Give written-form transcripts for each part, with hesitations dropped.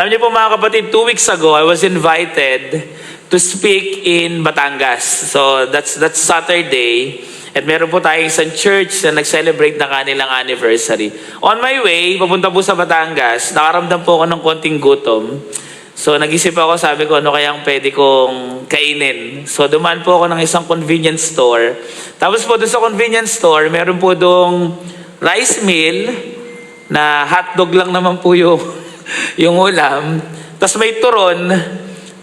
Alam niyo po mga kapatid, 2 weeks ago, I was invited to speak in Batangas. So that's Saturday. At meron po tayong isang church na nag-celebrate ng kanilang anniversary. On my way, papunta po sa Batangas, nakaramdam po ako ng konting gutom. So nag-isip ako, sabi ko, ano kayang pwede kong kainin? So dumaan po ako ng isang convenience store. Tapos po doon sa convenience store, meron po doong rice meal na hotdog lang naman po yung ulam. Tapos may turon.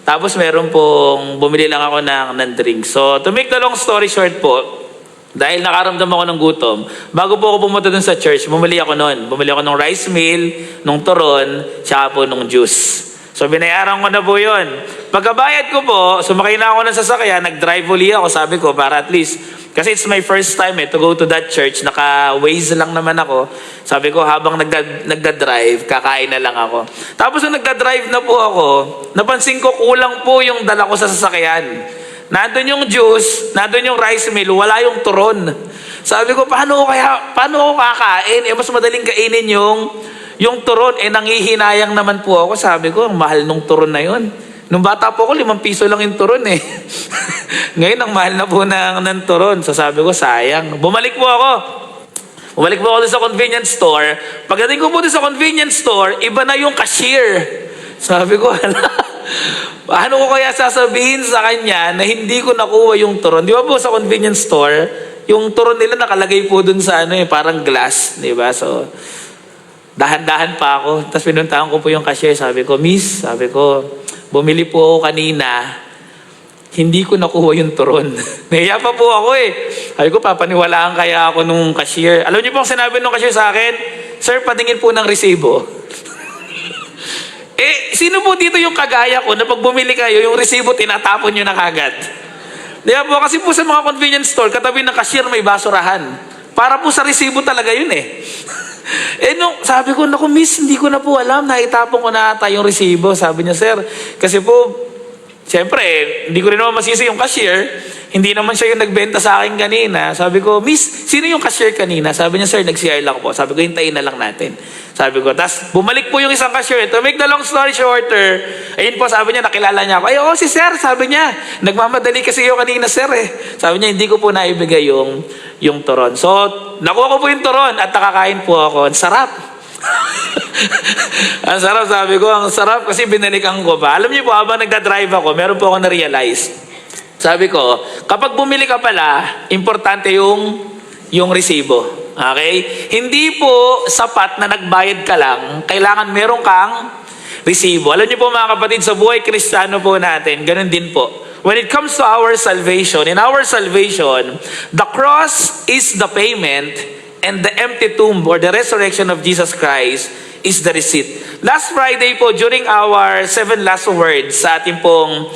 Tapos meron pong bumili lang ako ng drink. So to make the long story short po, dahil nakaramdam ako ng gutom, bago po ako pumunta dun sa church, bumili ako nun. Bumili ako ng rice meal, nung turon, tsaka po nung juice. So binayaran ko na po yun. Pagkabayad ko po, sumakay na ako ng sasakyan, nag-drive uli ako, sabi ko, para at least, kasi it's my first time to go to that church, naka-Waze lang naman ako. Sabi ko, habang nagda-drive, kakain na lang ako. Tapos nung nagda-drive na po ako, napansin ko kulang po yung dala ko sa sasakyan. Nandun yung juice, nandun yung rice meal, wala yung turon. Sabi ko, paano ako kakain? Mas madaling kainin yung turon. Nangihinayang naman po ako. Sabi ko, ang mahal nung turon na yun. Nung bata po ako, 5 piso lang yung turon Ngayon, ang mahal na po ng turon. So sabi ko, sayang. Bumalik po ako sa convenience store. Pagdating ko po sa convenience store, iba na yung cashier. Sabi ko, paano ko kaya sasabihin sa kanya na hindi ko nakuha yung turon? Di ba po sa convenience store, yung turon nila nakalagay po dun sa parang glass, di ba? So, dahan-dahan pa ako. Tapos pinuntahan ko po yung cashier. Sabi ko, Miss, bumili po ako kanina. Hindi ko nakuha yung turon. Nahiya pa po ako Sabi ko, papaniwalaan kaya ako nung cashier. Alam niyo po ang sinabi nung cashier sa akin? Sir, patingin po ng resibo. Sino po dito yung kagaya ko na pag bumili kayo, yung resibo tinatapon nyo na kagad? Di ba po? Kasi po sa mga convenience store, katabi ng cashier may basurahan. Para po sa resibo talaga yun sabi ko, naku miss, hindi ko na po alam, naitapon ko na ata yung resibo. Sabi niya, sir, kasi po, siyempre, hindi ko rin naman masisi yung cashier. Hindi naman siya yung nagbenta sa akin kanina. Sabi ko, miss, sino yung cashier kanina? Sabi niya, sir, nag-CR lang po. Sabi ko, hintayin na lang natin. Sabi ko, tas bumalik po yung isang cashier. To make the long story shorter, ayun po, sabi niya, nakilala niya ako. Ay, oo, si sir, sabi niya. Nagmamadali kasi yung kanina, sir Sabi niya, hindi ko po naibigay yung turon. So, nakuha ko po yung turon at nakakain po ako. Ang sarap. Ang sarap, sabi ko, ang sarap kasi binalikan ko pa. Alam niyo po, habang nagda-drive ako, meron po ako na-realize. Sabi ko, kapag bumili ka pala, importante yung resibo. Okay? Hindi po sapat na nagbayad ka lang, kailangan meron kang resibo. Alam niyo po mga kapatid, sa buhay Kristiyano po natin, ganun din po. When it comes to our salvation, in our salvation, the cross is the payment and the empty tomb or the resurrection of Jesus Christ is the receipt. Last Friday po, during our 7 last words sa ating pong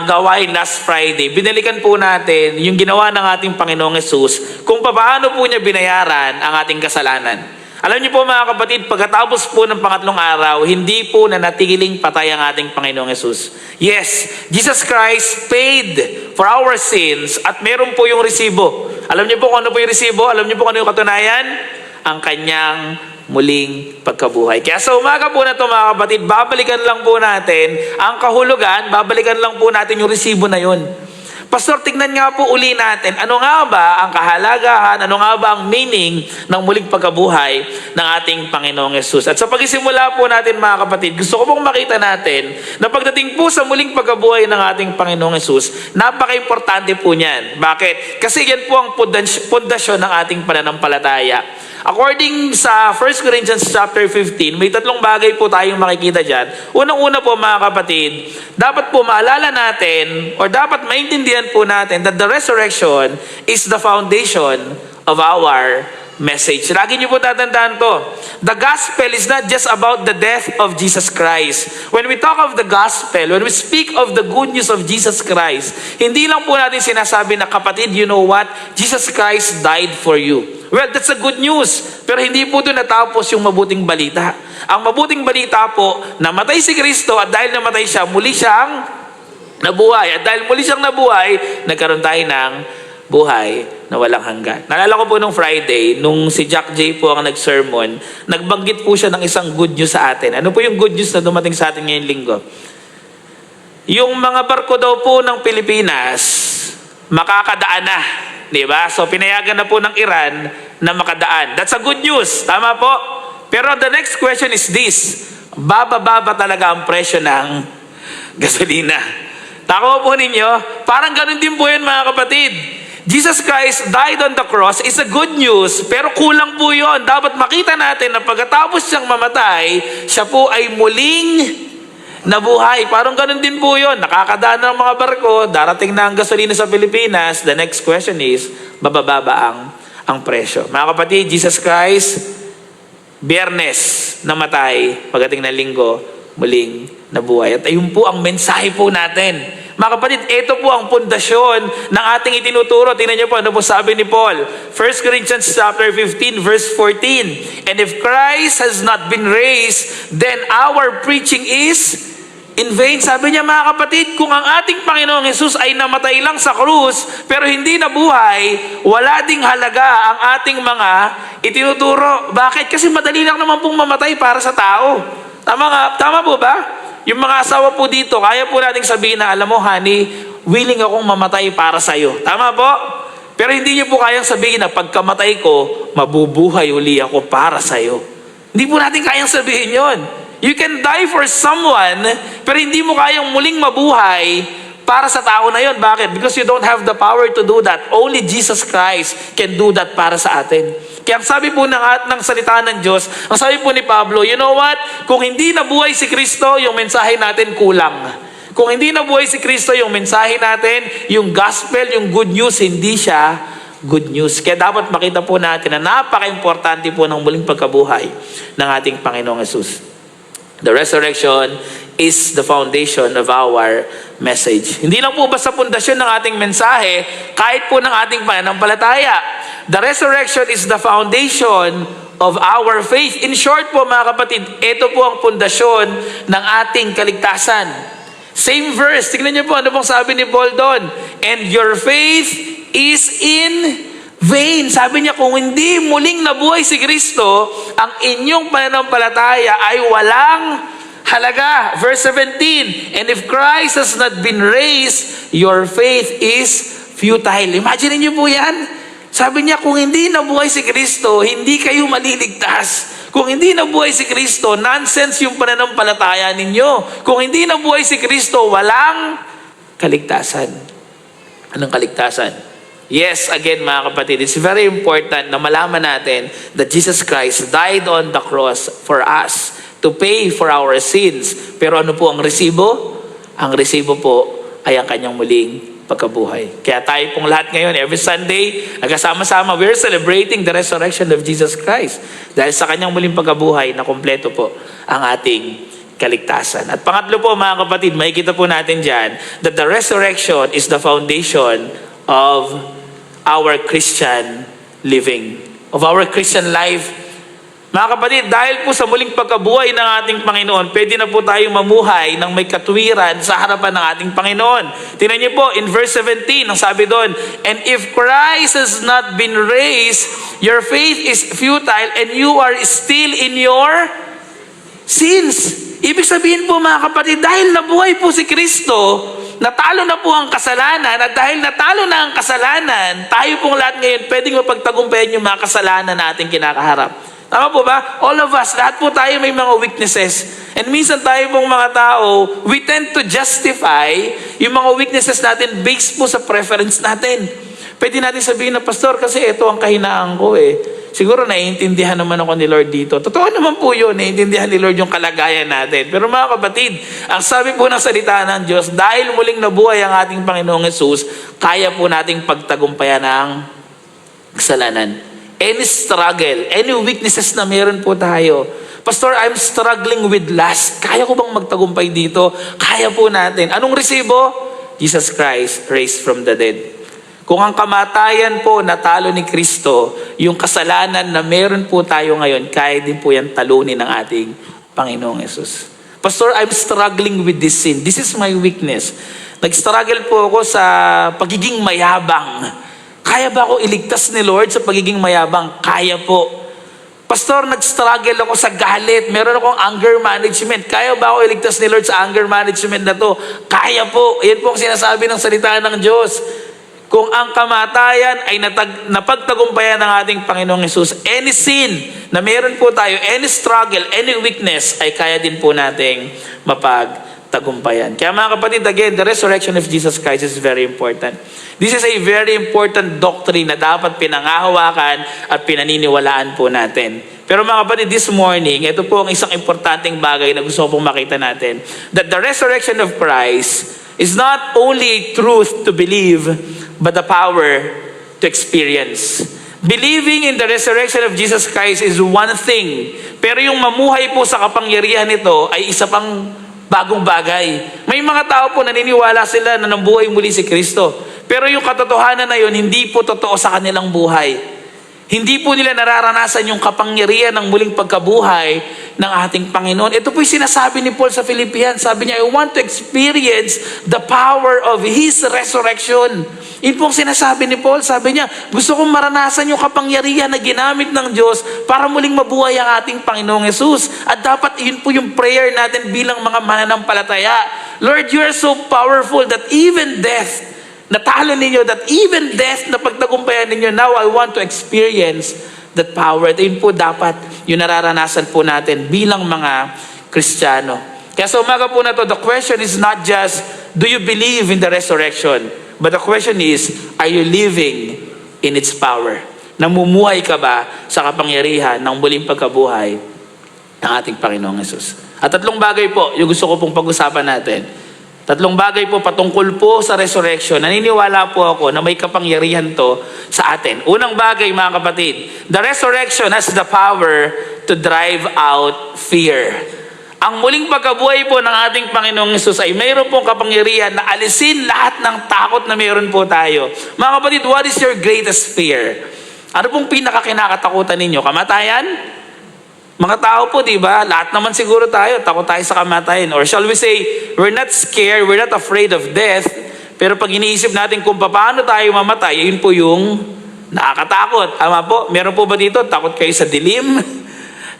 gawain last Friday, binalikan po natin yung ginawa ng ating Panginoong Hesus kung paano po niya binayaran ang ating kasalanan. Alam niyo po mga kapatid, pagkatapos po ng pangatlong araw, hindi po nanatiling patay ang ating Panginoong Hesus. Yes, Jesus Christ paid for our sins at meron po yung resibo. Alam niyo po kung ano po yung resibo? Alam niyo po kung ano yung katunayan? Ang kanyang muling pagkabuhay. Kaya sa umaga po na ito mga kapatid, babalikan lang po natin ang kahulugan, babalikan lang po natin yung resibo na yun. Pastor, tignan nga po uli natin, ano nga ba ang kahalagahan, ano nga ba ang meaning ng muling pagkabuhay ng ating Panginoong Hesus. At sa pagsisimula po natin mga kapatid, gusto ko pong makita natin na pagdating po sa muling pagkabuhay ng ating Panginoong Hesus, napaka-importante po niyan. Bakit? Kasi yan po ang pundasyon ng ating pananampalataya. According sa 1 Corinthians chapter 15, may 3 bagay po tayong makikita dyan. Unang-una po mga kapatid, dapat po maalala natin or dapat maintindihan po natin that the resurrection is the foundation of our message. Lagi niyo po tatandaan to. The gospel is not just about the death of Jesus Christ. When we talk of the gospel, when we speak of the good news of Jesus Christ, hindi lang po natin sinasabi na kapatid, you know what? Jesus Christ died for you. Well, that's a good news. Pero hindi po doon natapos yung mabuting balita. Ang mabuting balita po, namatay si Kristo at dahil namatay siya, muli siyang nabuhay. At dahil muli siyang nabuhay, nagkaroon tayo ng buhay na walang hanggan. Naalala ko po nung Friday, nung si Jack J po ang nag-sermon, nagbanggit po siya ng isang good news sa atin. Ano po yung good news na dumating sa atin ngayong linggo? Yung mga barko daw po ng Pilipinas, makakadaan na. Diba? So pinayagan na po ng Iran na makadaan. That's a good news. Tama po? Pero the next question is this. Bababa talaga ang presyo ng gasolina? Tako po ninyo, parang ganun din po yun mga kapatid. Jesus Christ died on the cross is a good news, pero kulang po yun. Dapat makita natin na pagkatapos siyang mamatay, siya po ay muling nabuhay. Parang ganun din po yun. Nakakadaan ng mga barko, darating na ang gasolina sa Pilipinas. The next question is, bababa ba ang presyo? Mga kapatid, Jesus Christ, Biyernes namatay, pagdating ng linggo, muling nabuhay. At ayun po ang mensahe po natin. Mga kapatid, ito po ang pundasyon ng ating itinuturo. Tingnan niyo po ano po sabi ni Paul. 1 Corinthians chapter 15 verse 14. And if Christ has not been raised, then our preaching is in vain. Sabi niya mga kapatid, kung ang ating Panginoong Jesus ay namatay lang sa krus, pero hindi nabuhay, wala ding halaga ang ating mga itinuturo. Bakit? Kasi madali lang naman pong mamatay para sa tao. Tama po ba? Yung mga asawa po dito, kaya po nating sabihin na, alam mo honey, willing akong mamatay para sa'yo. Tama po? Pero hindi niyo po kayang sabihin na pagkamatay ko, mabubuhay uli ako para sa'yo. Hindi po natin kayang sabihin yon. You can die for someone, pero hindi mo kayang muling mabuhay para sa tao na yon. Bakit? Because you don't have the power to do that. Only Jesus Christ can do that para sa atin. Kaya ang sabi po ng salita ng Diyos, ang sabi po ni Pablo, you know what? Kung hindi nabuhay si Kristo, yung mensahe natin kulang. Kung hindi nabuhay si Kristo, yung mensahe natin, yung gospel, yung good news, hindi siya good news. Kaya dapat makita po natin na napaka-importante po ng muling pagkabuhay ng ating Panginoong Jesus. The resurrection is the foundation of our message. Hindi lang po basta pundasyon ng ating mensahe, kahit po ng ating pananampalataya. The resurrection is the foundation of our faith. In short po mga kapatid, ito po ang pundasyon ng ating kaligtasan. Same verse, tignan niyo po ano pong sabi ni Paul doon. And your faith is in vain. Sabi niya, kung hindi muling nabuhay si Kristo, ang inyong pananampalataya ay walang halaga. Verse 17, and if Christ has not been raised, your faith is futile. Imagine niyo po yan. Sabi niya, kung hindi nabuhay si Kristo, hindi kayo maliligtas. Kung hindi nabuhay si Kristo, nonsense yung pananampalataya ninyo. Kung hindi nabuhay si Kristo, walang kaligtasan. Anong kaligtasan? Yes, again mga kapatid, it's very important na malaman natin that Jesus Christ died on the cross for us to pay for our sins. Pero ano po ang resibo? Ang resibo po ay ang kanyang muling pagkabuhay. Kaya tayo pong lahat ngayon, every Sunday, nagkasama-sama, we're celebrating the resurrection of Jesus Christ. Dahil sa kanyang muling pagkabuhay, na kumpleto po ang ating kaligtasan. At pangatlo po mga kapatid, makikita po natin dyan that the resurrection is the foundation of our Christian living, of our Christian life. Mga kapatid, dahil po sa muling pagkabuhay ng ating Panginoon, pwede na po tayong mamuhay ng may katwiran sa harapan ng ating Panginoon. Tingnan niyo po, in verse 17, ang sabi doon, and if Christ has not been raised, your faith is futile and you are still in your sins. Ibig sabihin po mga kapatid, dahil nabuhay po si Kristo, natalo na po ang kasalanan, at dahil natalo na ang kasalanan, tayo pong lahat ngayon pwedeng mapagtagumpayan yung mga kasalanan na ating kinakaharap. Tama po ba? All of us, lahat po tayo may mga weaknesses. And minsan tayo pong mga tao, we tend to justify yung mga weaknesses natin based po sa preference natin. Pwede natin sabihin na, Pastor, kasi ito ang kahinaan ko eh. Siguro naiintindihan naman ako ni Lord dito. Totoo naman po yun, naiintindihan ni Lord yung kalagayan natin. Pero mga kapatid, ang sabi po ng salita ng Diyos, dahil muling nabuhay ang ating Panginoong Hesus, kaya po nating pagtagumpayan ng kasalanan. Any struggle, any weaknesses na meron po tayo. Pastor, I'm struggling with lust. Kaya ko bang magtagumpay dito? Kaya po natin. Anong resibo? Jesus Christ raised from the dead. Kung ang kamatayan po natalo ni Kristo, yung kasalanan na meron po tayo ngayon, kaya din po yan talunin ng ating Panginoong Yesus. Pastor, I'm struggling with this sin. This is my weakness. Nag-struggle po ako sa pagiging mayabang. Kaya ba ako iligtas ni Lord sa pagiging mayabang? Kaya po. Pastor, nag-struggle ako sa galit. Meron akong anger management. Kaya ba ako iligtas ni Lord sa anger management na to? Kaya po. Yan po ang sinasabi ng salita ng Diyos. Kung ang kamatayan ay napagtagumpayan ng ating Panginoong Hesus, any sin na meron po tayo, any struggle, any weakness, ay kaya din po nating mapagtagumpayan. Kaya mga kapatid, again, the resurrection of Jesus Christ is very important. This is a very important doctrine na dapat pinangahawakan at pinaniniwalaan po natin. Pero mga kapatid, this morning, ito po ang isang importanteng bagay na gusto ko pong makita natin. That the resurrection of Christ is not only a truth to believe, but the power to experience. Believing in the resurrection of Jesus Christ is one thing, pero yung mamuhay po sa kapangyarihan nito ay isa pang bagong bagay. May mga tao po naniniwala sila na nabuhay muli si Kristo, pero yung katotohanan na yun, hindi po totoo sa kanilang buhay. Hindi po nila nararanasan yung kapangyarihan ng muling pagkabuhay ng ating Panginoon. Ito po yung sinasabi ni Paul sa Philippians. Sabi niya, I want to experience the power of His resurrection. Yun po ang sinasabi ni Paul. Sabi niya, gusto kong maranasan yung kapangyarihan na ginamit ng Diyos para muling mabuhay ang ating Panginoong Hesus. At dapat yun po yung prayer natin bilang mga mananampalataya. Lord, you are so powerful that even death, natalo ninyo, that even death na pagtagumpayan ninyo, now I want to experience that power. At yun po dapat yung nararanasan po natin bilang mga Kristiyano. Kaya sa umaga po na to, the question is not just, do you believe in the resurrection? But the question is, are you living in its power? Namumuhay ka ba sa kapangyarihan ng muling pagkabuhay ng ating Panginoong Hesus? At tatlong bagay po, yung gusto ko pong pag-usapan natin. Tatlong bagay po patungkol po sa resurrection. Naniniwala po ako na may kapangyarihan to sa atin. Unang bagay, mga kapatid, the resurrection has the power to drive out fear. Ang muling pagkabuhay po ng ating Panginoong Hesus ay mayroon pong kapangyarihan na alisin lahat ng takot na mayroon po tayo. Mga kapatid, what is your greatest fear? Ano pong pinakakinakatakutan ninyo? Kamatayan? Mga tao po, di ba? Lahat naman siguro tayo, takot tayo sa kamatayan. Or shall we say, we're not scared, we're not afraid of death, pero pag iniisip natin kung paano tayo mamatay, yun po yung nakakatakot. Tama po? Meron po ba dito? Takot kayo sa dilim?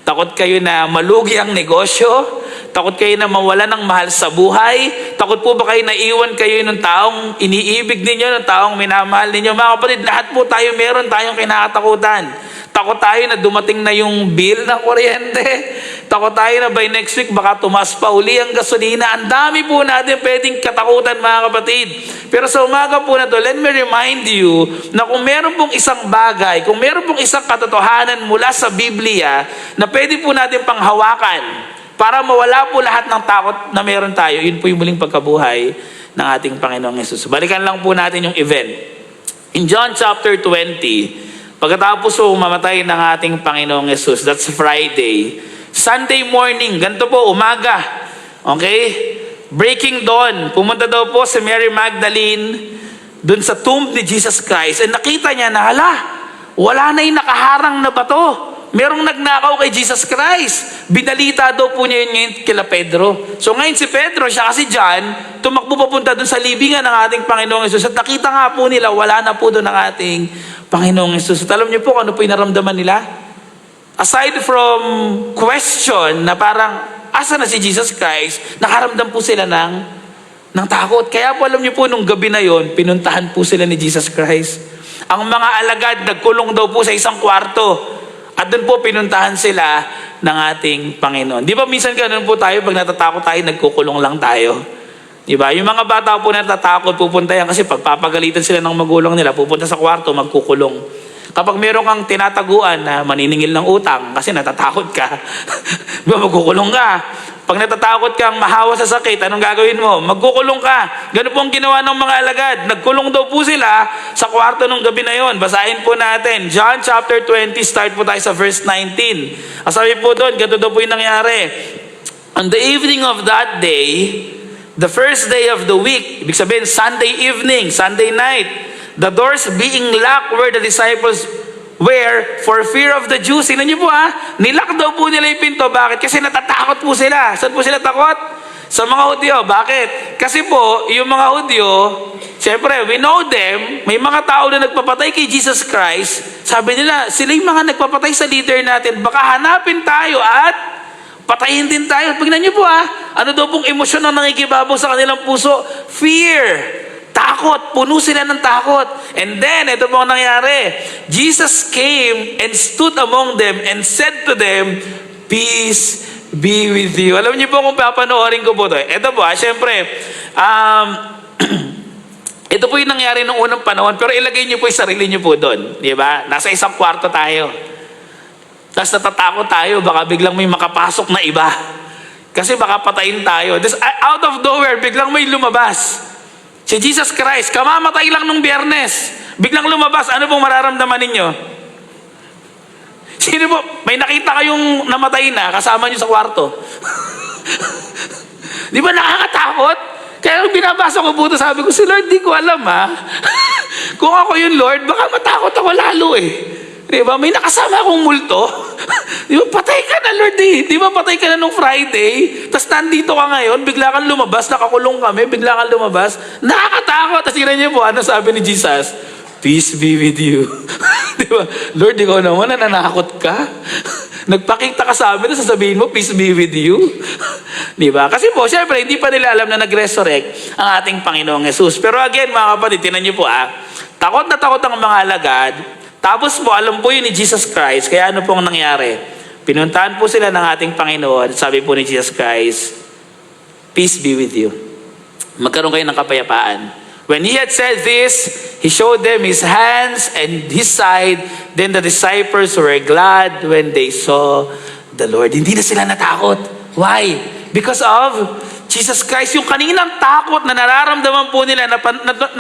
Takot kayo na malugi ang negosyo? Takot kayo na mawala ng mahal sa buhay? Takot po ba kayo na iwan kayo ng taong iniibig ninyo, ng taong minamahal ninyo? Mga kapatid, lahat po tayo meron tayong kinakatakutan. Takot tayo na dumating na yung bill ng kuryente. Takot tayo na by next week baka tumas pa uli ang gasolina. Ang dami po natin pwedeng katakutan, mga kapatid. Pero sa umaga po na to, let me remind you na kung meron pong isang bagay, kung meron pong isang katotohanan mula sa Biblia na pwede po natin panghawakan para mawala po lahat ng takot na meron tayo, yun po yung muling pagkabuhay ng ating Panginoong Hesus. Balikan lang po natin yung event. In John chapter 20, pagkatapos po mamatay ng ating Panginoong Hesus, that's Friday. Sunday morning, ganito po, umaga. Okay? Breaking dawn, pumunta daw po si Mary Magdalene dun sa tomb ni Jesus Christ. And nakita niya na, wala na yung nakaharang na bato. Merong nagnakaw kay Jesus Christ. Binalita daw po niya yun ngayon kila Pedro. So ngayon si Pedro, siya kasi John, tumakbo papunta dun sa libingan ng ating Panginoong Hesus. At nakita nga po nila, wala na po dun ang ating Panginoong Hesus. At alam niyo po ano po yung naramdaman nila? Aside from question na parang, asa na si Jesus Christ, nakaramdam po sila ng takot. Kaya po alam niyo po, nung gabi na yon, pinuntahan po sila ni Jesus Christ. Ang mga alagad, nagkulong daw po sa isang kwarto. At doon po pinuntahan sila ng ating Panginoon. Di ba minsan ganun po tayo, pag natatakot tayo, nagkukulong lang tayo. Di ba? Yung mga bata po natatakot, pupunta yan kasi pagpapagalitan sila ng magulang nila, pupunta sa kwarto, magkukulong. Kapag meron kang tinataguan na maniningil ng utang kasi natatakot ka, magkukulong ka. Pag natatakot kang mahawa sa sakit, anong gagawin mo? Magkukulong ka. Ganun po ang ginawa ng mga alagad. Nagkulong daw po sila sa kwarto nung gabi na yon. Basahin po natin. John chapter 20, start po tayo sa verse 19. Sabi po doon, ganito daw po yung nangyari. On the evening of that day, the first day of the week, ibig sabihin Sunday evening, Sunday night, the doors being locked where the disciples where for fear of the Jews. Tingnan niyo po nilak daw po nila yung pinto. Bakit? Kasi natatakot po sila. Saan po sila takot? Sa mga Hudyo. Bakit? Kasi po, yung mga Hudyo, siyempre, we know them, may mga tao na nagpapatay kay Jesus Christ. Sabi nila, sila yung mga nagpapatay sa leader natin. Baka hanapin tayo at patayin din tayo. Tignan niyo po ano daw pong emosyon ang nangikibabaw sa kanilang puso? Fear. Takot. Puno sila ng takot. And then, ito po ang nangyari. Jesus came and stood among them and said to them, peace be with you. Alam niyo po kung papanoorin ko po ito. Ito po syempre, ito po yung nangyari nung unang panahon, pero ilagay niyo po yung sarili niyo po doon. Di ba? Nasa isang kwarto tayo. Tapos natatakot tayo, baka biglang may makapasok na iba. Kasi baka patayin tayo. This, out of nowhere, biglang may lumabas. Si Jesus Christ, kamamatay lang nung Biyernes. Biglang lumabas, ano pong mararamdaman ninyo? Sino po? May nakita kayong namatay na, kasama nyo sa kwarto. Di ba nakakatakot? Kaya nung binabasa ko po ito, sabi ko, si Lord, di ko alam Kung ako yung Lord, baka matakot ako lalo Di ba? May nakasama akong multo. Di ba? Patay ka na, Lord Di ba? Patay ka na nung Friday. Tapos nandito ka ngayon, bigla kang lumabas, nakakulong kami, bigla kang lumabas. Nakakatakot. Tapos tingnan niyo po, ano sabi ni Jesus? Peace be with you. Di ba? Lord, ikaw naman, nananakot ka. Nagpakita ka sa amin, sasabihin mo, peace be with you. Di ba? Kasi po, syempre, hindi pa nila alam na nag-resurrect ang ating Panginoong Jesus. Pero again, mga kapatid, tingnan niyo po takot na takot ang mga alagad. Tapos po, alam po yun ni Jesus Christ. Kaya ano pong nangyari? Pinuntahan po sila ng ating Panginoon. Sabi po ni Jesus Christ, peace be with you. Magkaroon kayo ng kapayapaan. When he had said this, he showed them his hands and his side. Then the disciples were glad when they saw the Lord. Hindi na sila natakot. Why? Because of Jesus Christ. Yung kaninang takot na nararamdaman po nila,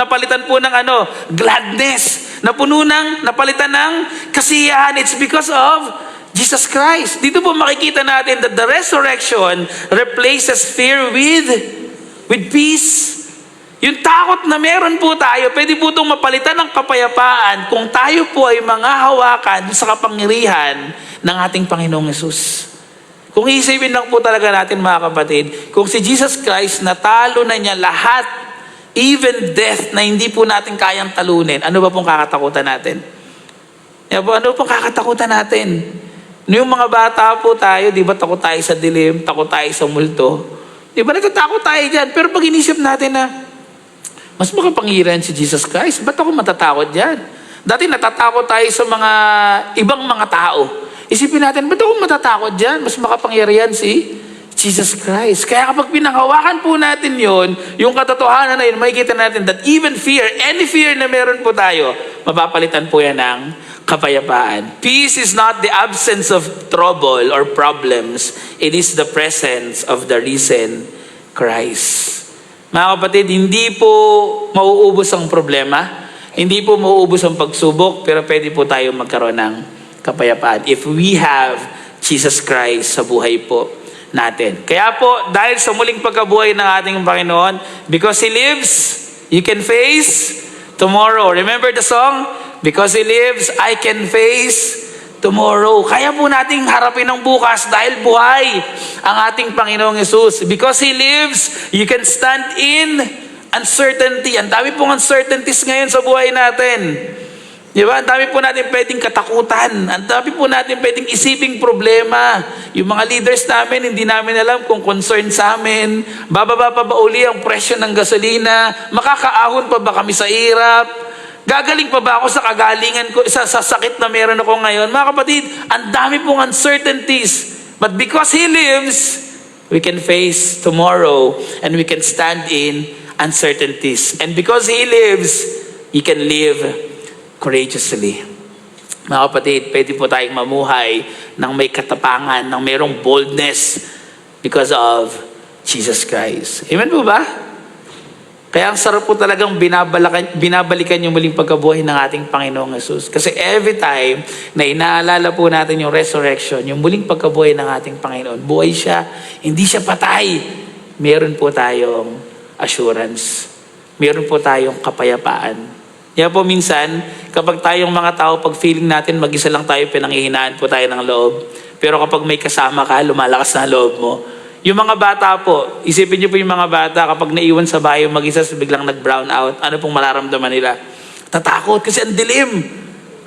napalitan po ng gladness. Napalitan ng kasiyahan. It's because of Jesus Christ. Dito po makikita natin that the resurrection replaces fear with peace. Yung takot na meron po tayo, pwede po itong mapalitan ng kapayapaan kung tayo po ay manghahawakan sa kapangyarihan ng ating Panginoong Yesus. Kung isipin lang po talaga natin mga kapatid, kung si Jesus Christ natalo na niya lahat, even death na hindi po natin kayang talunin, ano ba pong kakatakutan natin? Ano pong kakatakutan natin? Yung mga bata po tayo, di ba takot tayo sa dilim, takot tayo sa multo. Di ba natatakot tayo dyan? Pero pag inisip natin na, mas makapangyarihan si Jesus Christ, ba't ako matatakot dyan? Dati natatakot tayo sa mga ibang mga tao. Isipin natin, ba't ako matatakot dyan? Mas makapangyarihan si Jesus Christ. Kaya kapag pinanghawakan po natin yon, yung katotohanan na yun, makikita natin that even fear, any fear na meron po tayo, mapapalitan po yan ng kapayapaan. Peace is not the absence of trouble or problems. It is the presence of the risen Christ. Mga kapatid, hindi po mauubos ang problema, hindi po mauubos ang pagsubok, pero pwede po tayo magkaroon ng kapayapaan if we have Jesus Christ sa buhay po natin. Kaya po, dahil sa muling pagkabuhay ng ating Panginoon, because He lives, you can face tomorrow. Remember the song? Because He lives, I can face tomorrow. Kaya po nating harapin ang bukas dahil buhay ang ating Panginoong Yesus. Because He lives, you can stand in uncertainty. Ang dami pong uncertainties ngayon sa buhay natin. Di ba? Ang dami po natin pwedeng katakutan. Ang dami po natin pwedeng isiping problema. Yung mga leaders namin, hindi namin alam kung concern sa amin. Bababa pa ba uli ang presyo ng gasolina? Makakaahon pa ba kami sa hirap? Gagaling pa ba ako sa kagalingan ko, sa sakit na meron ako ngayon? Mga kapatid, ang dami pong uncertainties. But because He lives, we can face tomorrow and we can stand in uncertainties. And because He lives, He can live courageously. Mga kapatid, pwede po tayong mamuhay ng may katapangan, ng mayroong boldness because of Jesus Christ. Amen po ba? Kaya ang sarap po talagang binabalikan yung muling pagkabuhay ng ating Panginoong Yesus. Kasi every time na inaalala po natin yung resurrection, yung muling pagkabuhay ng ating Panginoon, buhay siya, hindi siya patay. Meron po tayong assurance. Meron po tayong kapayapaan. Kaya po minsan, kapag tayong mga tao, pag feeling natin mag-isa lang tayo, pinanghihinaan po tayo ng loob. Pero kapag may kasama ka, lumalakas na loob mo. Yung mga bata po, isipin niyo po yung mga bata kapag naiwan sa bahay mag-isa, biglang nag-brown out, ano pong mararamdaman nila? Tatakot kasi ang dilim.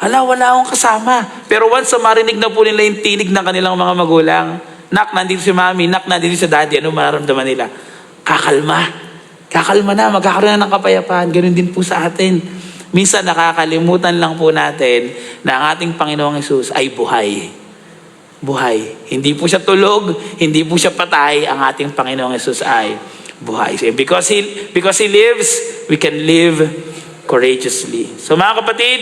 Hala, wala akong kasama. Pero once marinig na po nila yung tinig ng kanilang mga magulang, nak, nandito si mami, nak, nandito si daddy, ano mararamdaman nila? Kakalma. Kakalma na, magkakaroon na ng kapayapaan. Ganun din po sa atin. Minsan nakakalimutan lang po natin na ang ating Panginoong Hesus ay buhay. Buhay. Hindi po siya tulog, hindi po siya patay, ang ating Panginoong Hesus ay buhay. So because He lives, we can live courageously. So mga kapatid,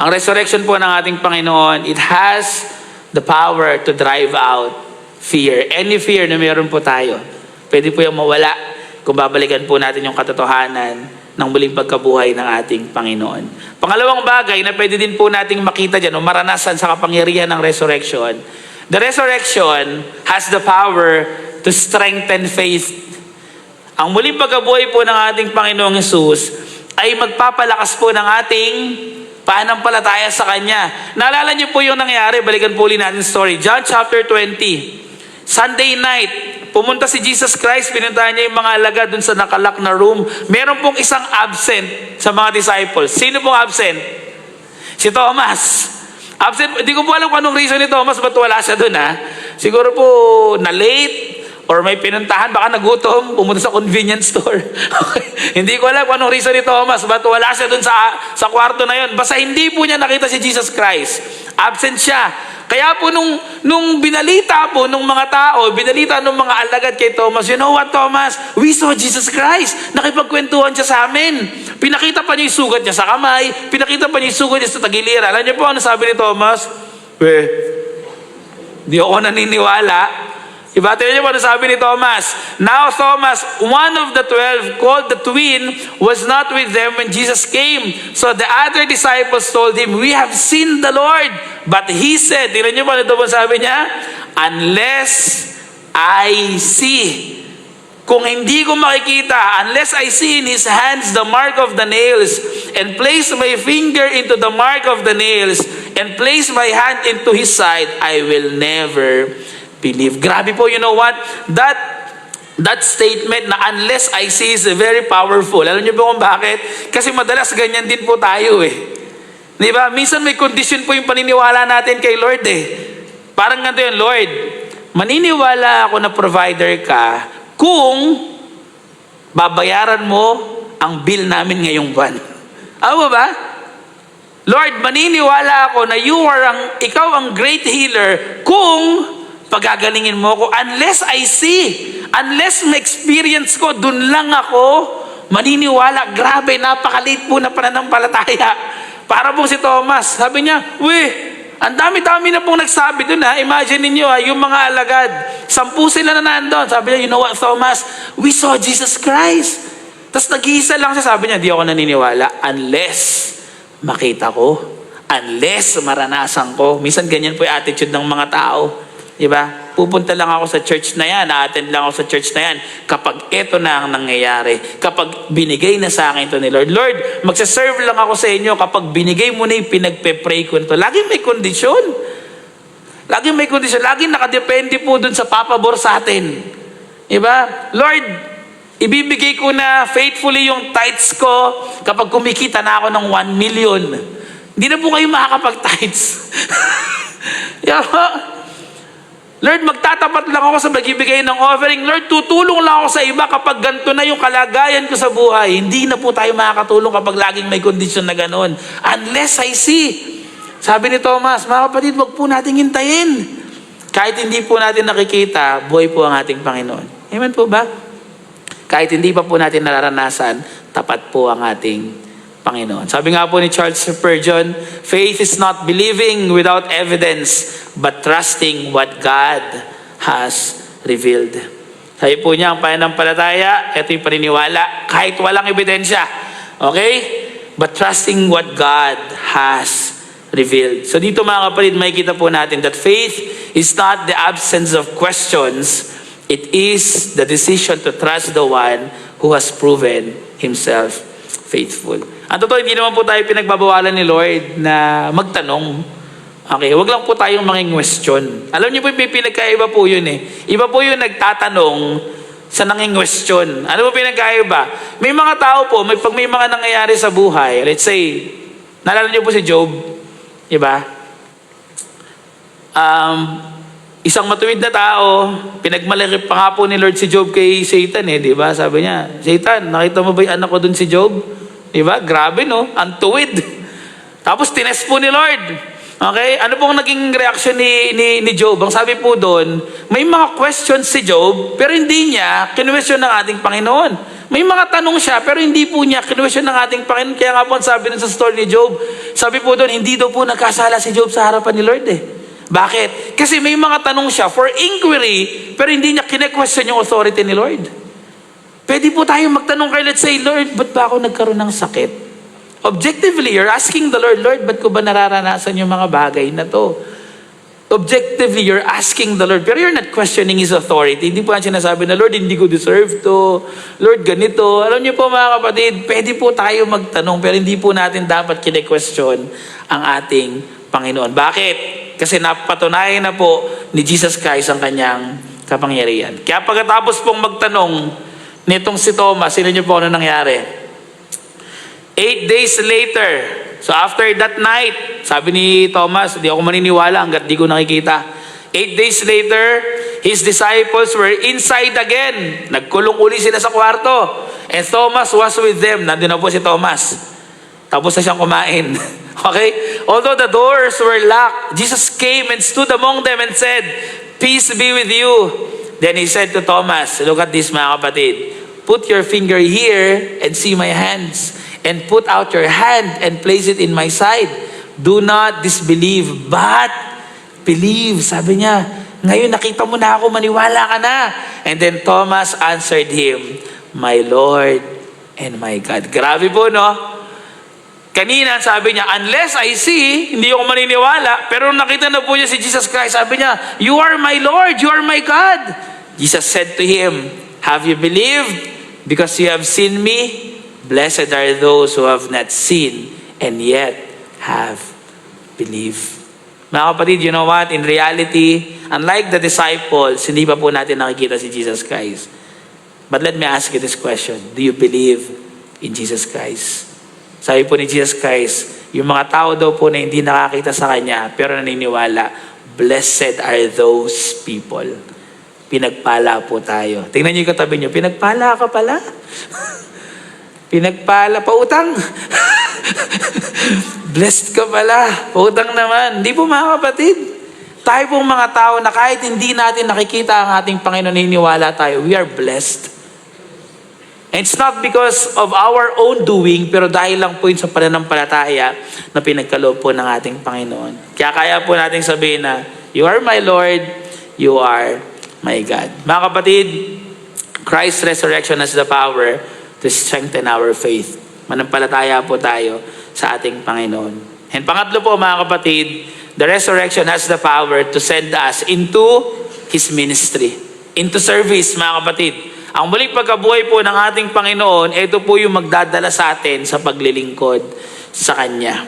ang resurrection po ng ating Panginoon, it has the power to drive out fear. Any fear na meron po tayo, pwede po yung mawala kung babalikan po natin yung katotohanan ng muling pagkabuhay ng ating Panginoon. Pangalawang bagay na pwede din po nating makita dyan o maranasan sa kapangyarihan ng resurrection, the resurrection has the power to strengthen faith. Ang muling pagkabuhay po ng ating Panginoong Hesus ay magpapalakas po ng ating pananampalataya sa Kanya. Naalala niyo po yung nangyari, balikan po ulit natin story. John chapter 20, Sunday night, pumunta si Jesus Christ, pinuntahan niya yung mga alagad dun sa nakalak na room. Meron pong isang absent sa mga disciples. Sino pong absent? Si Thomas. Absent, hindi ko po alam kung anong reason ni Thomas, ba't wala siya dun ha? Siguro po na late, or may pinuntahan, baka nagutom, pumunta sa convenience store. Okay. Hindi ko alam kung anong reason ni Thomas, ba't wala siya dun sa kwarto na yun. Basta hindi po niya nakita si Jesus Christ. Absent siya. Kaya po nung binalita po nung mga tao, binalita nung mga alagad kay Thomas, you know what, Thomas? We saw Jesus Christ. Nakipagkwentuhan siya sa amin. Pinakita pa niya yung sugat niya sa kamay, pinakita pa niya yung sugat niya sa tagiliran. Alam niyo po ano sabi ni Thomas? Di ako naniniwala. Ibati niyo po ano sabi ni Thomas. Now Thomas, one of the 12, called the twin, was not with them when Jesus came. So the other disciples told him, we have seen the Lord. But he said, tingnan niyo po ano sabi niya? Unless I see. Kung hindi ko makikita, unless I see in his hands the mark of the nails, and place my finger into the mark of the nails, and place my hand into his side, I will never believe. Grabe po, you know what? That statement na unless I see is very powerful. Alam niyo po kung bakit? Kasi madalas ganyan din po tayo eh. Di ba? Minsan may condition po yung paniniwala natin kay Lord eh. Parang ganito yun, Lord, maniniwala ako na provider ka kung babayaran mo ang bill namin ngayong buwan. Ano ba? Lord, maniniwala ako na ikaw ang great healer kung pagagalingin mo ko. Unless I see, unless ma-experience ko, dun lang ako maniniwala. Grabe, napakalit po na pananampalataya. Para po si Thomas, sabi niya, ang dami-dami na pong nagsabi dun ha. Imagine niyo yung mga alagad. 10 sila na nandun. Sabi niya, you know what, Thomas? We saw Jesus Christ. Tapos nag-iisa lang siya. Sabi niya, di ako naniniwala unless makita ko. Unless maranasan ko. Minsan ganyan po yung attitude ng mga tao. Diba? Pupunta lang ako sa church na yan, na-attend lang ako sa church na yan kapag ito na ang nangyayari. Kapag binigay na sa akin ito ni Lord. Lord, magsaserve lang ako sa inyo kapag binigay mo na yung pinagpe-pray ko nito. Laging may kondisyon. Laging may kondisyon. Laging nakadepende po dun sa papabor sa atin. Diba? Lord, ibibigay ko na faithfully yung tithes ko kapag kumikita na ako ng 1 million. Hindi na po kayo makakapag-tithes. Lord, magtatapat lang ako sa magbibigay ng offering. Lord, tutulong lang ako sa iba kapag ganito na yung kalagayan ko sa buhay. Hindi na po tayo makakatulong kapag laging may kondisyon na gano'n. Unless I see. Sabi ni Thomas, mga kapatid, wag po natin hintayin. Kahit hindi po natin nakikita, buhay po ang ating Panginoon. Amen po ba? Kahit hindi pa po natin nararanasan, tapat po ang ating Panginoon. Sabi nga po ni Charles Spurgeon, faith is not believing without evidence, but trusting what God has revealed. Sabi po niya, ang pananampalataya, ito yung paniniwala, kahit walang ebidensya. Okay? But trusting what God has revealed. So dito mga kapatid, makikita po natin that faith is not the absence of questions, it is the decision to trust the one who has proven himself faithful. Ang totoo, hindi naman po tayo pinagbabawalan ni Lord na magtanong. Okay, wag lang po tayong manging question. Alam niyo po, may pinagkaiba po yun eh. Iba po yung nagtatanong sa nanging question. Ano po pinagkaiba? May mga tao po, pag may mga nangyayari sa buhay, let's say, naalala niyo po si Job, di ba? Isang matuwid na tao, pinagmalaki pa nga po ni Lord si Job kay Satan eh, di ba? Sabi niya, Satan, nakita mo ba yung anak ko dun si Job? Di ba? Grabe no, ang tuwid. Tapos tinest po ni Lord. Okay? Ano pong naging reaksyon ni Job? Ang sabi po doon, may mga questions si Job, pero hindi niya kinwestiyon ng ating Panginoon. May mga tanong siya, pero hindi po niya kinwestiyon ng ating Panginoon. Kaya nga po, sabi dun sa story ni Job, sabi po doon, hindi daw po nagkasala si Job sa harapan ni Lord eh. Bakit? Kasi may mga tanong siya for inquiry, pero hindi niya kine-question yung authority ni Lord. Pwede po tayo magtanong kay, let's say, Lord, ba't ba ako nagkaroon ng sakit? Objectively, you're asking the Lord, Lord, ba't ko ba nararanasan yung mga bagay na to? Objectively, you're asking the Lord, pero you're not questioning His authority. Hindi po yan sinasabi na, Lord, hindi ko deserve to. Lord, ganito. Alam niyo po mga kapatid, pwede po tayo magtanong, pero hindi po natin dapat kine-question ang ating Panginoon. Bakit? Kasi napatunayan na po ni Jesus Christ ang kanyang kapangyarihan. Kaya pagkatapos pong magtanong nitong si Thomas, sino niyo po ano nangyari? 8 days later, so after that night, sabi ni Thomas, di ako maniniwala hanggat di ko nakikita. 8 days later, his disciples were inside again. Nagkulong uli sila sa kwarto. And Thomas was with them. Nandun na po si Thomas. Tapos na siyang kumain. Okay? Although the doors were locked, Jesus came and stood among them and said, "Peace be with you." Then He said to Thomas, look at this mga kapatid, "Put your finger here and see my hands. And put out your hand and place it in my side. Do not disbelieve, but believe." Sabi niya, ngayon nakita mo na ako, maniwala ka na. And then Thomas answered Him, "My Lord and my God." Grabe po, no? Kanina sabi niya, unless I see, hindi ako maniniwala. Pero nakita na po niya si Jesus Christ. Sabi niya, "You are my Lord, you are my God." Jesus said to him, "Have you believed because you have seen me? Blessed are those who have not seen and yet have believed." Mga kapatid, you know what? In reality, unlike the disciples, hindi pa po natin nakikita si Jesus Christ. But let me ask you this question. Do you believe in Jesus Christ? Sabi po ni Jesus Christ, yung mga tao daw po na hindi nakakita sa Kanya, pero naniniwala, blessed are those people. Pinagpala po tayo. Tingnan niyo yung katabi niyo, pinagpala ka pala? Pinagpala, pautang. Blessed ka pala. Pautang naman. Hindi po mga kapatid. Tayo pong mga tao na kahit hindi natin nakikita ang ating Panginoon, naniniwala tayo, we are blessed. And it's not because of our own doing, pero dahil lang po yun sa pananampalataya na pinagkaloob po ng ating Panginoon. Kaya kaya po natin sabihin na, "You are my Lord, you are my God." Mga kapatid, Christ's resurrection has the power to strengthen our faith. Manampalataya po tayo sa ating Panginoon. And pangatlo po mga kapatid, the resurrection has the power to send us into His ministry, into service mga kapatid. Ang muling pagkabuhay po ng ating Panginoon, ito po yung magdadala sa atin sa paglilingkod sa Kanya.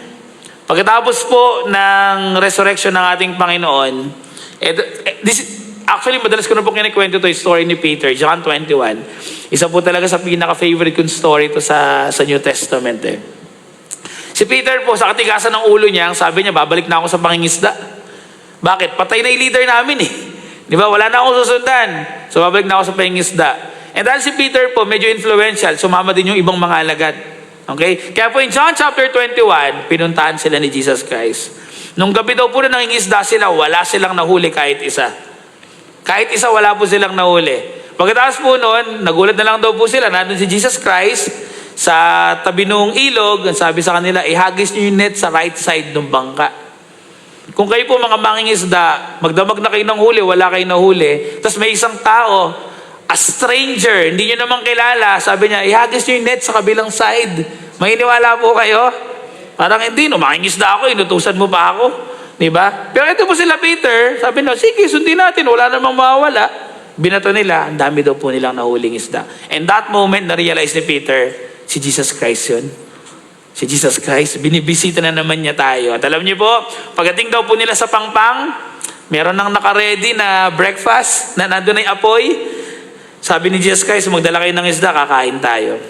Pagkatapos po ng resurrection ng ating Panginoon, actually, madalas ko na po kinikwento ito yung story ni Peter, John 21. Isa po talaga sa pinaka-favorite kong story ito sa New Testament eh. Si Peter po, sa katigasan ng ulo niya, ang sabi niya, babalik na ako sa pangingisda. Bakit? Patay na yung leader namin eh. Di ba? Wala na akong susundan. So, babalik na ako sa pangingisda. And dahil si Peter po, medyo influential, sumama din yung ibang mga alagad. Okay? Kaya po in John chapter 21, pinuntahan sila ni Jesus Christ. Nung gabi daw po na nangingisda sila, wala silang nahuli kahit isa. Kahit isa, wala po silang nahuli. Pagkatapos po noon, nagulat na lang daw po sila. Nandun si Jesus Christ sa tabi ng ilog. Sabi sa kanila, ihagis niyo yung net sa right side ng bangka. Kung kayo po mga mangingisda, magdamag na kayo ng huli, wala kayo nahuli. Tapos may isang tao, a stranger, hindi nyo naman kilala, sabi niya, ihagis nyo yung net sa kabilang side. Maniniwala po kayo? Parang hindi, no, mangingisda ako, inutusan mo pa ako. Diba? Pero ito po sila Peter, sabi niya, sige, sundin natin, wala namang mawawala. Binato nila, ang dami daw po nilang nahuling isda. And that moment, na-realize ni Peter, si Jesus Christ yun. si Jesus Christ, binibisita na naman niya tayo. At alam niyo po, pagdating daw po nila sa pangpang, meron nang naka-ready na breakfast na nandun ay apoy. Sabi ni Jesus Christ, magdala kayo ng isda, kakain tayo.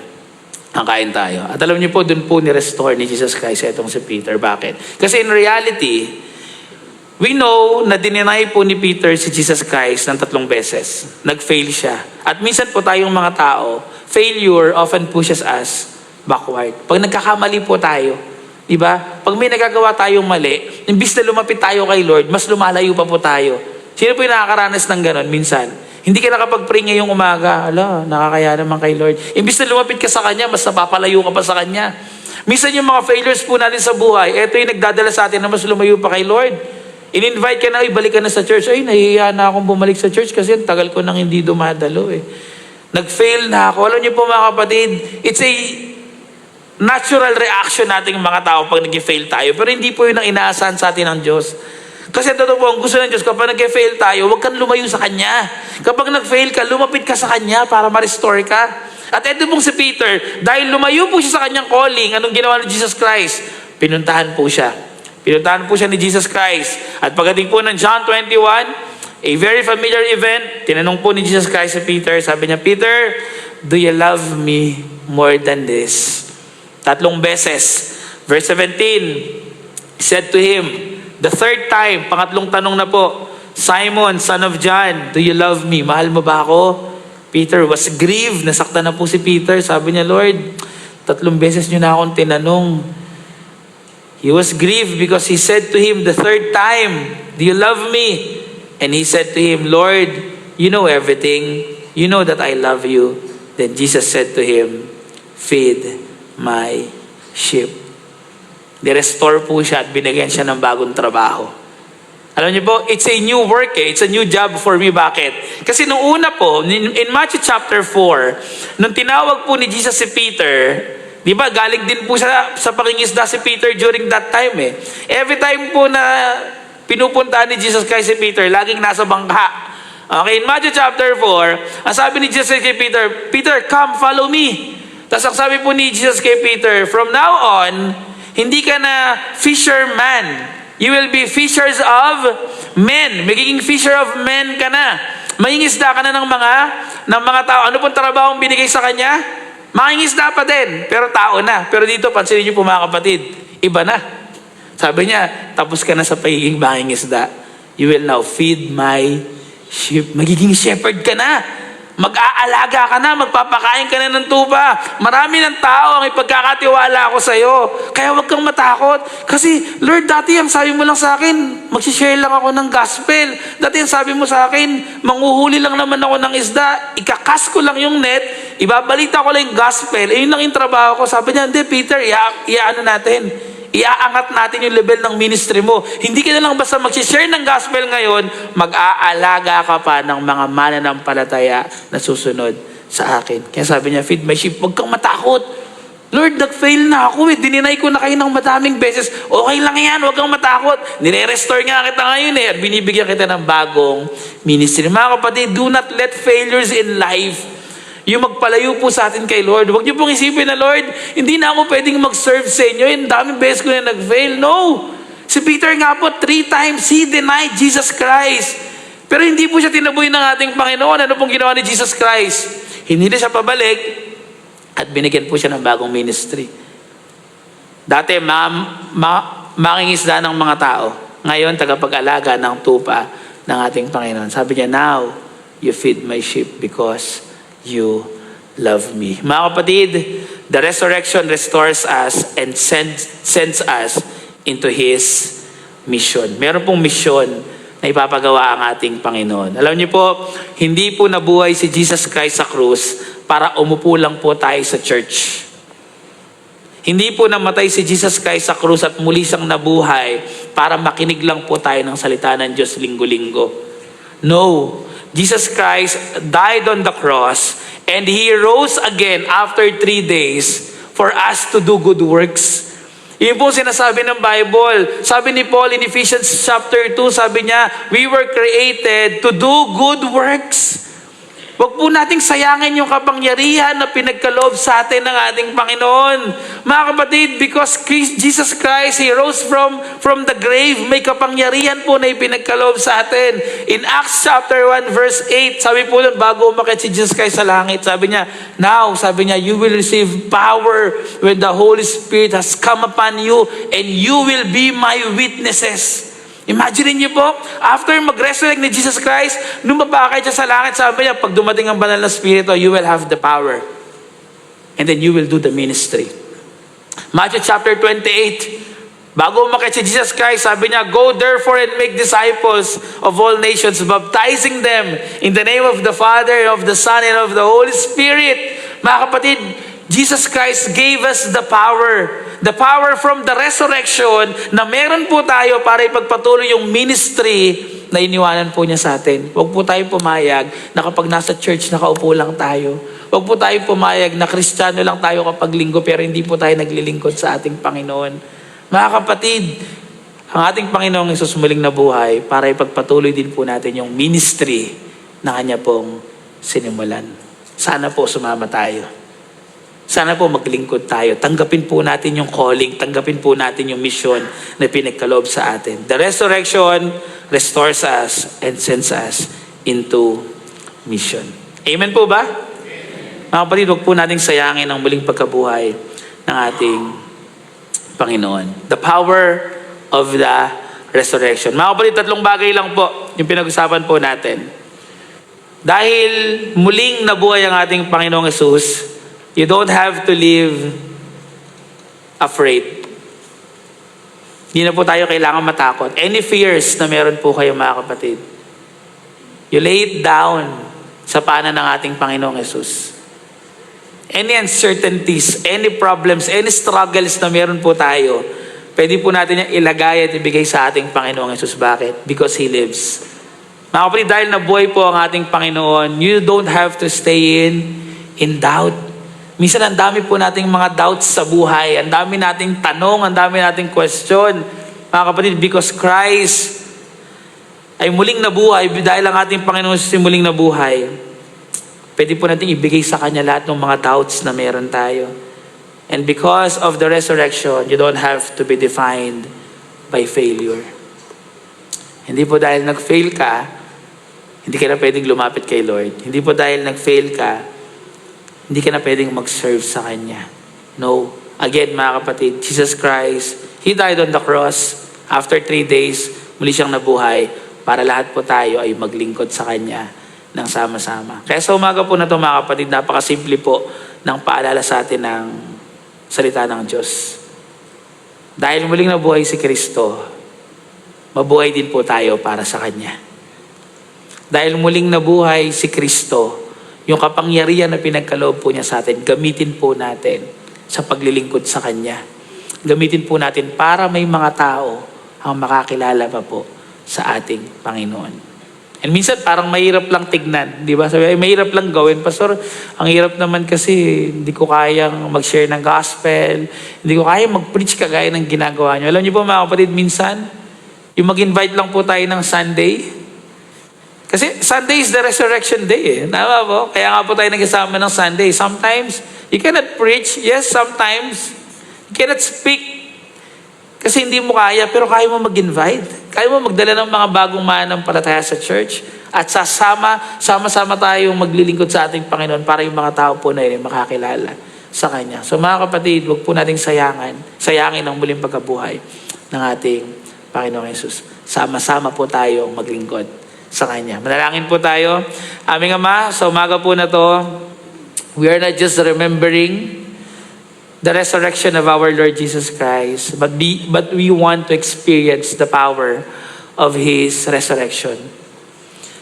Kakain tayo. At alam niyo po, dun po ni-restore ni Jesus Christ itong si Peter. Bakit? Kasi in reality, we know na dininay po ni Peter si Jesus Christ ng 3 beses. Nag-fail siya. At minsan po tayong mga tao, failure often pushes us backward. Pag nagkakamali po tayo, di ba? Pag may nagagawa tayong mali, imbis na lumapit tayo kay Lord, mas lumalayo pa po tayo. Sino po yung nakakaranas ng ganon minsan? Hindi ka nakapag-pray ngayong umaga, nakakaya naman kay Lord. Imbis na lumapit ka sa Kanya, mas napapalayo ka pa sa Kanya. Minsan yung mga failures po natin sa buhay, eto yung nagdadala sa atin na mas lumayo pa kay Lord. In-invite ka na, balik ka na sa church. Ay, nahihiya na akong bumalik sa church kasi ang tagal ko nang hindi dumadalo eh. Nag-fail na ako. Alam niyo po mga kapatid, it's a natural reaction nating mga tao pag nag-fail tayo. Pero hindi po yun ang inaasahan sa atin ng Diyos. Kasi totoo po, ang gusto ng Diyos, kapag nag-fail tayo, huwag kang lumayo sa Kanya. Kapag nag-fail ka, lumapit ka sa Kanya para ma-restore ka. At ito pong si Peter, dahil lumayo po siya sa kanyang calling, anong ginawa ni Jesus Christ? Pinuntahan po siya. Pinuntahan po siya ni Jesus Christ. At pagdating po ng John 21, a very familiar event, tinanong po ni Jesus Christ si Peter, sabi niya, Peter, do you love me more than this? 3 beses. Verse 17, he said to him, the 3rd time, pangatlong tanong na po, Simon, son of John, do you love me? Mahal mo ba ako? Peter was grieved. Nasaktan na po si Peter. Sabi niya, Lord, 3 beses niyo na akong tinanong. He was grieved because he said to him the 3rd time, do you love me? And he said to him, Lord, you know everything. You know that I love you. Then Jesus said to him, feed my sheep. Di-restore po siya at binigyan siya ng bagong trabaho. Alam niyo po, it's a new work It's a new job for me. Bakit? Kasi nung una po, in Matthew chapter 4, nung tinawag po ni Jesus si Peter, di ba, galing din po sa pangingisda si Peter during that time eh. Every time po na pinupuntahan ni Jesus kay si Peter, laging nasa bangka. Okay, in Matthew chapter 4, ang sabi ni Jesus kay Peter, Peter, come, follow me. Tapos ang sabi po ni Jesus kay Peter, from now on, hindi ka na fisherman. You will be fishers of men. Magiging fisher of men ka na. Mangingisda ka na ng mga tao. Ano pong trabaho ang binigay sa kanya? Mangingisda pa din, pero tao na. Pero dito, pansinin niyo po mga kapatid, iba na. Sabi niya, tapos ka na sa pagiging mangingisda. You will now feed my sheep. Magiging shepherd ka na. Mag-aalaga ka na, magpapakain ka na ng tupa. Marami ng tao ang ipagkakatiwala ako sa iyo. Kaya huwag kang matakot. Kasi, Lord, dati ang sabi mo lang sa akin, magsishare lang ako ng gospel. Dati ang sabi mo sa akin, manguhuli lang naman ako ng isda. Ikakas ko lang yung net, ibabalita ko lang yung gospel. Yun lang yung trabaho ko. Sabi niya, hindi, Peter, iaano natin. Iaangat natin yung level ng ministry mo. Hindi ka na lang basta mag-share ng gospel ngayon, mag-aalaga ka pa ng mga mananampalataya na susunod sa akin. Kaya sabi niya, feed my sheep, huwag kang matakot. Lord, nag-fail na ako eh. Dininay ko na kayo ng madaming beses. Okay lang yan, huwag kang matakot. Nire-restore nga kita ngayon eh. At binibigyan kita ng bagong ministry. Mga kapatid, do not let failures in life yung magpalayo po sa atin kay Lord. Huwag niyo pong isipin na, Lord, hindi na ako pwedeng mag-serve sa inyo. Yung daming beses ko na nag-fail. No! Si Peter nga po, 3 times he denied Jesus Christ. Pero hindi po siya tinaboy ng ating Panginoon. Ano pong ginawa ni Jesus Christ? Hindi na siya pabalik at binigyan po siya ng bagong ministry. Dati, mangingisda ng mga tao. Ngayon, tagapag-alaga ng tupa ng ating Panginoon. Sabi niya, now, you feed my sheep because you love me. Mga kapatid, the resurrection restores us and sends us into His mission. Meron pong mission na ipapagawa ang ating Panginoon. Alam niyo po, hindi po nabuhay si Jesus Christ sa krus para umupo lang po tayo sa church. Hindi po namatay si Jesus Christ sa krus at muli siyang nabuhay para makinig lang po tayo ng salita ng Diyos linggo-linggo. No. Jesus Christ died on the cross and He rose again after 3 days for us to do good works. Yun po sinasabi ng Bible. Sabi ni Paul in Ephesians chapter 2, sabi niya, we were created to do good works. Huwag po nating sayangin yung kapangyarihan na pinagkaloob sa atin ng ating Panginoon. Mga kapatid, because Jesus Christ, He rose from the grave, may kapangyarihan po na ipinagkaloob sa atin. In Acts chapter 1 verse 8, sabi po nun, bago umakyat si Jesus Christ sa langit, sabi niya, now, sabi niya, you will receive power when the Holy Spirit has come upon you, and you will be my witnesses. Imagine niyo po, after mag-resurrect ni Jesus Christ, nung mabakay siya sa langit, sabi niya, pag dumating ang banal na Espiritu, you will have the power. And then you will do the ministry. Matthew chapter 28, bago umakyat si Jesus Christ, sabi niya, go therefore and make disciples of all nations, baptizing them in the name of the Father, of the Son, and of the Holy Spirit. Mga kapatid, Jesus Christ gave us the power from the resurrection na meron po tayo para ipagpatuloy yung ministry na iniwanan po niya sa atin. Huwag po tayo pumayag na kapag nasa church nakaupo lang tayo. Huwag po tayo pumayag na Kristiyano lang tayo kapag linggo pero hindi po tayo naglilingkod sa ating Panginoon. Mga kapatid, ang ating Panginoong Hesus muling nabuhay para ipagpatuloy din po natin yung ministry na Kanya pong sinimulan. Sana po sumama tayo. Sana po maglingkod tayo. Tanggapin po natin yung calling. Tanggapin po natin yung mission na pinagkaloob sa atin. The resurrection restores us and sends us into mission. Amen po ba? Mga kapatid, huwag po nating sayangin ang muling pagkabuhay ng ating Panginoon. The power of the resurrection. Mga kapatid, tatlong bagay lang po yung pinag-usapan po natin. Dahil muling nabuhay ang ating Panginoong Hesus, you don't have to live afraid. Hindi na po tayo kailangan matakot. Any fears na meron po kayo mga kapatid, you lay it down sa paanan ng ating Panginoong Hesus. Any uncertainties, any problems, any struggles na meron po tayo, pwede po natin yung ilagay at ibigay sa ating Panginoong Hesus. Bakit? Because He lives. Mga kapatid, dahil nabuhay po ang ating Panginoon, you don't have to stay in doubt. Minsan ang dami po nating mga doubts sa buhay. Ang dami nating tanong, ang dami nating question. Mga kapatid, because Christ ay muling nabuhay, dahil ang ating Panginoon si muling nabuhay, pwede po natin ibigay sa Kanya lahat ng mga doubts na meron tayo. And because of the resurrection, you don't have to be defined by failure. Hindi po dahil nag-fail ka, hindi ka na pwedeng lumapit kay Lord. Hindi po dahil nag-fail ka, hindi ka na pwedeng mag-serve sa Kanya. No. Again, mga kapatid, Jesus Christ, He died on the cross. After 3 days, muli siyang nabuhay para lahat po tayo ay maglingkod sa Kanya ng sama-sama. Kaya sa umaga po na ito, mga kapatid, napakasimple po ng paalala sa atin ng salita ng Diyos. Dahil muling nabuhay si Kristo, mabuhay din po tayo para sa Kanya. Dahil muling nabuhay si Kristo, yung kapangyarihan na pinagkaloob po niya sa atin, gamitin po natin sa paglilingkod sa Kanya. Gamitin po natin para may mga tao ang makakilala pa po sa ating Panginoon. And minsan parang mahirap lang tignan, di ba? Sabi, mahirap lang gawin. Pastor, ang hirap naman kasi hindi ko kayang mag-share ng gospel, hindi ko kayang mag-preach kagaya ng ginagawa niyo. Alam niyo po mga kapatid, minsan, yung mag-invite lang po tayo ng Sunday, kasi Sunday is the resurrection day eh. Tama po? Kaya nga po tayo nag-isama ng Sunday. Sometimes, you cannot preach. Yes, sometimes, you cannot speak. Kasi hindi mo kaya, pero kaya mo mag-invite. Kaya mo magdala ng mga bagong mananampalataya sa church. At sama-sama tayong maglilingkod sa ating Panginoon para yung mga tao po na yun makakilala sa Kanya. So mga kapatid, huwag po nating sayangin ang muling pagkabuhay ng ating Panginoong Hesus. Sama-sama po tayong maglingkod sa Kanya. Manalangin po tayo. Aming Ama, sa umaga po na to, we are not just remembering the resurrection of our Lord Jesus Christ, but we want to experience the power of His resurrection.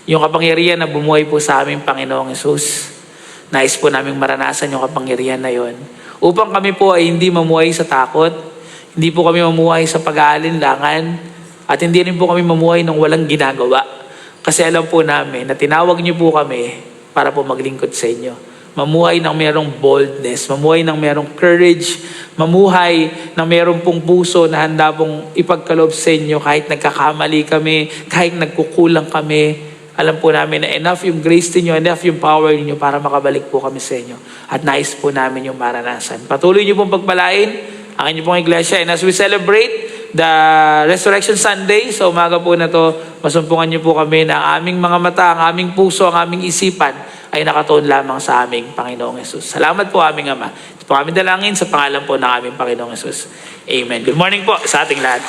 Yung kapangyarihan na bumuhay po sa aming Panginoong Hesus, nais po naming maranasan yung kapangyarihan na yon. Upang kami po ay hindi mamuhay sa takot, hindi po kami mamuhay sa pag-aalinlangan, at hindi rin po kami mamuhay ng walang ginagawa. Kasi alam po namin na tinawag niyo po kami para po maglingkod sa inyo. Mamuhay ng merong boldness, mamuhay ng merong courage, mamuhay ng merong pong puso na handa pong ipagkaloob sa inyo kahit nagkakamali kami, kahit nagkukulang kami, alam po namin na enough yung grace ninyo, enough yung power ninyo para makabalik po kami sa inyo. At nais po namin yung maranasan. Patuloy niyo pong pagpalain ang inyong pong iglesia. And as we celebrate the Resurrection Sunday, sa umaga po na to, masumpungan niyo po kami na ang aming mga mata, ang aming puso, ang aming isipan ay nakatuon lamang sa aming Panginoong Yesus. Salamat po aming Ama. Ito po aming dalangin sa pangalan po ng aming Panginoong Yesus. Amen. Good morning po sa ating lahat.